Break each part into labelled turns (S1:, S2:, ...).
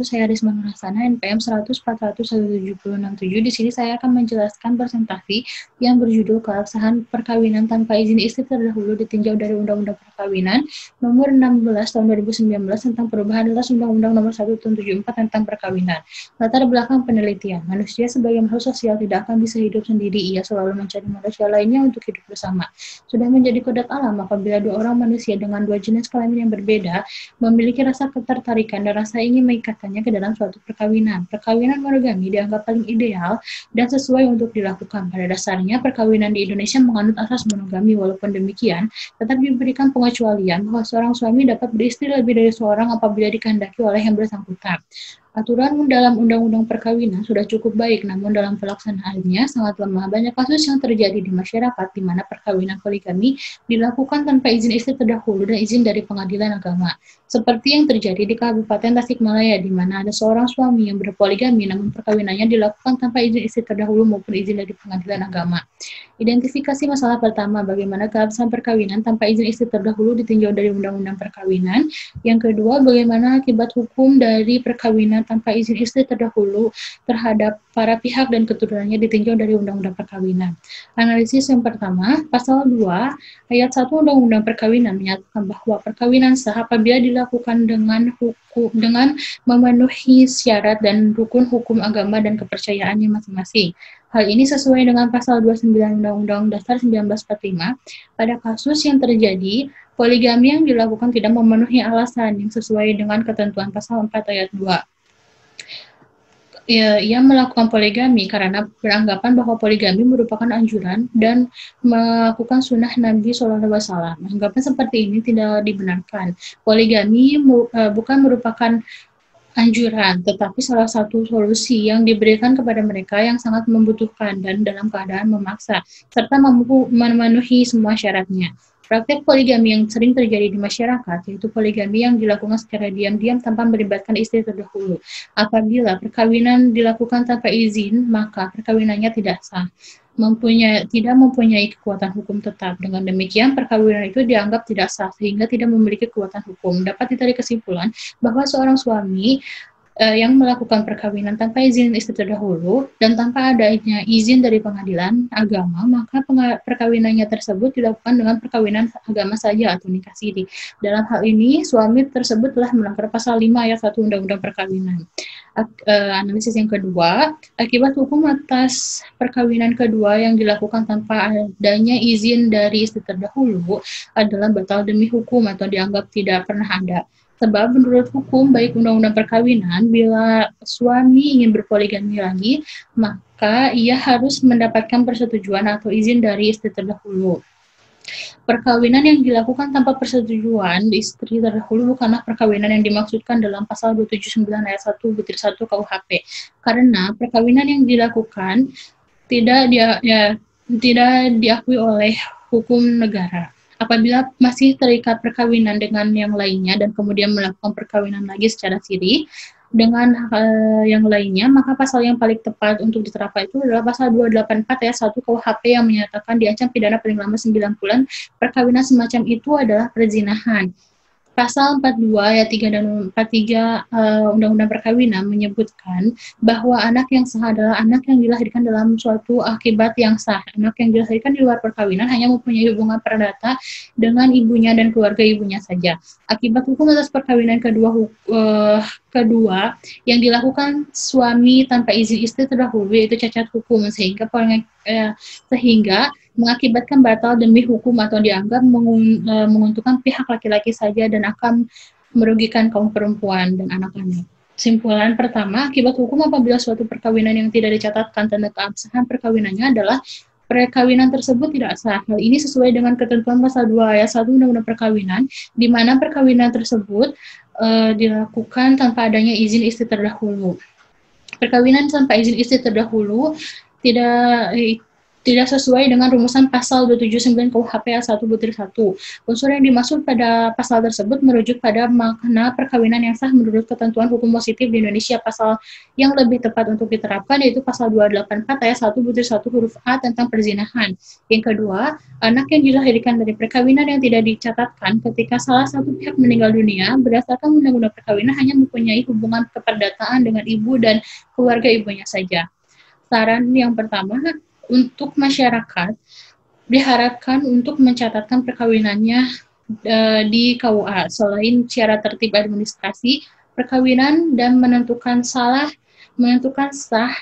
S1: Saya Risma Nurhasana, NPM 100401767. Di sini saya akan menjelaskan presentasi yang berjudul Keabsahan Perkawinan Tanpa Izin Istri Terdahulu ditinjau dari Undang-Undang Perkawinan Nomor 16 Tahun 2019 tentang perubahan atas Undang-Undang Nomor 1 Tahun 74 tentang perkawinan. Latar belakang penelitian, manusia sebagai makhluk sosial tidak akan bisa hidup sendiri, ia selalu mencari manusia lainnya untuk hidup bersama. Sudah menjadi kodrat alam apabila dua orang manusia dengan dua jenis kelamin yang berbeda memiliki rasa ketertarikan dan rasa ingin mengikatkannya ke dalam suatu perkawinan. Perkawinan monogami dianggap paling ideal dan sesuai untuk dilakukan. Pada dasarnya, perkawinan di Indonesia menganut asas monogami. Walaupun demikian, tetap diberikan pengecualian bahwa seorang suami dapat beristri lebih dari seorang apabila dikehendaki oleh yang bersangkutan. Aturan dalam Undang-Undang Perkawinan sudah cukup baik, namun dalam pelaksanaannya sangat lemah. Banyak kasus yang terjadi di masyarakat di mana perkawinan poligami dilakukan tanpa izin istri terdahulu dan izin dari pengadilan agama. Seperti yang terjadi di Kabupaten Tasikmalaya, di mana ada seorang suami yang berpoligami, namun perkawinannya dilakukan tanpa izin istri terdahulu maupun izin dari pengadilan agama. Identifikasi masalah pertama, bagaimana keabsahan perkawinan tanpa izin istri terdahulu ditinjau dari Undang-Undang Perkawinan. Yang kedua, bagaimana akibat hukum dari perkawinan tanpa izin istri terdahulu terhadap para pihak dan keturunannya ditinjau dari Undang-Undang Perkawinan. Analisis yang pertama, Pasal 2 Ayat 1 Undang-Undang Perkawinan menyatakan bahwa perkawinan sah apabila dilakukan dengan memenuhi syarat dan rukun hukum agama dan kepercayaannya masing-masing. Hal ini sesuai dengan Pasal 29 Undang-Undang Dasar 1945. Pada kasus yang terjadi, poligami yang dilakukan tidak memenuhi alasan yang sesuai dengan ketentuan Pasal 4 Ayat 2. Ia melakukan poligami karena beranggapan bahwa poligami merupakan anjuran dan melakukan sunnah Nabi SAW. Anggapan seperti ini tidak dibenarkan. Poligami bukan merupakan anjuran, tetapi salah satu solusi yang diberikan kepada mereka yang sangat membutuhkan dan dalam keadaan memaksa, serta mampu memenuhi semua syaratnya. Praktek poligami yang sering terjadi di masyarakat, yaitu poligami yang dilakukan secara diam-diam tanpa melibatkan istri terdahulu. Apabila perkawinan dilakukan tanpa izin, maka perkawinannya tidak sah. Tidak mempunyai kekuatan hukum tetap. Dengan demikian, perkawinan itu dianggap tidak sah, sehingga tidak memiliki kekuatan hukum. Dapat ditarik kesimpulan bahwa seorang suami yang melakukan perkawinan tanpa izin istri terdahulu dan tanpa adanya izin dari pengadilan agama, maka perkawinannya tersebut dilakukan dengan perkawinan agama saja atau nikah siri. Dalam hal ini, suami tersebut telah melanggar Pasal 5 Ayat 1 Undang-Undang Perkawinan. Analisis yang kedua, akibat hukum atas perkawinan kedua yang dilakukan tanpa adanya izin dari istri terdahulu adalah batal demi hukum atau dianggap tidak pernah ada. Sebab menurut hukum baik Undang-Undang Perkawinan, bila suami ingin berpoligami lagi, maka ia harus mendapatkan persetujuan atau izin dari istri terdahulu. Perkawinan yang dilakukan tanpa persetujuan istri terdahulu bukanlah perkawinan yang dimaksudkan dalam Pasal 279 Ayat 1 butir 1 KUHP. Karena perkawinan yang dilakukan tidak diakui oleh hukum negara. Apabila masih terikat perkawinan dengan yang lainnya dan kemudian melakukan perkawinan lagi secara siri dengan yang lainnya, maka pasal yang paling tepat untuk diterapkan itu adalah Pasal 284 Ayat 1 KUHP yang menyatakan diancam pidana paling lama 9 bulan. Perkawinan semacam itu adalah perzinahan. Pasal 42 ayat 3 dan 43 Undang-Undang Perkawinan menyebutkan bahwa anak yang sah adalah anak yang dilahirkan dalam suatu akibat yang sah. Anak yang dilahirkan di luar perkawinan hanya mempunyai hubungan perdata dengan ibunya dan keluarga ibunya saja. Akibat hukum atas perkawinan kedua yang dilakukan suami tanpa izin istri terdahulu yaitu cacat hukum sehingga mengakibatkan batal demi hukum atau dianggap menguntungkan pihak laki-laki saja dan akan merugikan kaum perempuan dan anak-anak. Kesimpulan pertama, akibat hukum apabila suatu perkawinan yang tidak dicatatkan tanda keabsahan perkawinannya adalah perkawinan tersebut tidak sah. Hal ini sesuai dengan ketentuan Pasal 2 Ayat 1 Undang-Undang Perkawinan, di mana perkawinan tersebut dilakukan tanpa adanya izin istri terdahulu. Perkawinan tanpa izin istri terdahulu tidak sesuai dengan rumusan pasal 279 KUHP ayat 1 butir 1. Unsur yang dimaksud pada pasal tersebut merujuk pada makna perkawinan yang sah menurut ketentuan hukum positif di Indonesia. Pasal yang lebih tepat untuk diterapkan yaitu pasal 284 ayat 1 butir 1 huruf A tentang perzinahan. Yang kedua, anak yang dilahirkan dari perkawinan yang tidak dicatatkan ketika salah satu pihak meninggal dunia berdasarkan undang-undang perkawinan hanya mempunyai hubungan keperdataan dengan ibu dan keluarga ibunya saja. Saran yang pertama, untuk masyarakat diharapkan untuk mencatatkan perkawinannya di KUA selain secara tertib administrasi perkawinan dan menentukan sah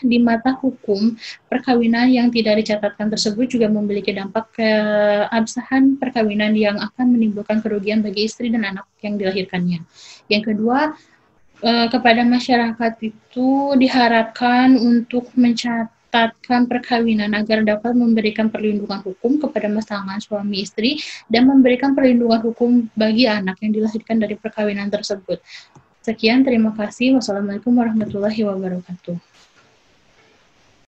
S1: di mata hukum perkawinan yang tidak dicatatkan tersebut juga memiliki dampak keabsahan perkawinan yang akan menimbulkan kerugian bagi istri dan anak yang dilahirkannya. Yang kedua, kepada masyarakat itu diharapkan untuk mencatatkan perkawinan agar dapat memberikan perlindungan hukum kepada pasangan suami istri dan memberikan perlindungan hukum bagi anak yang dilahirkan dari perkawinan tersebut. Sekian, terima kasih. Wassalamualaikum warahmatullahi wabarakatuh.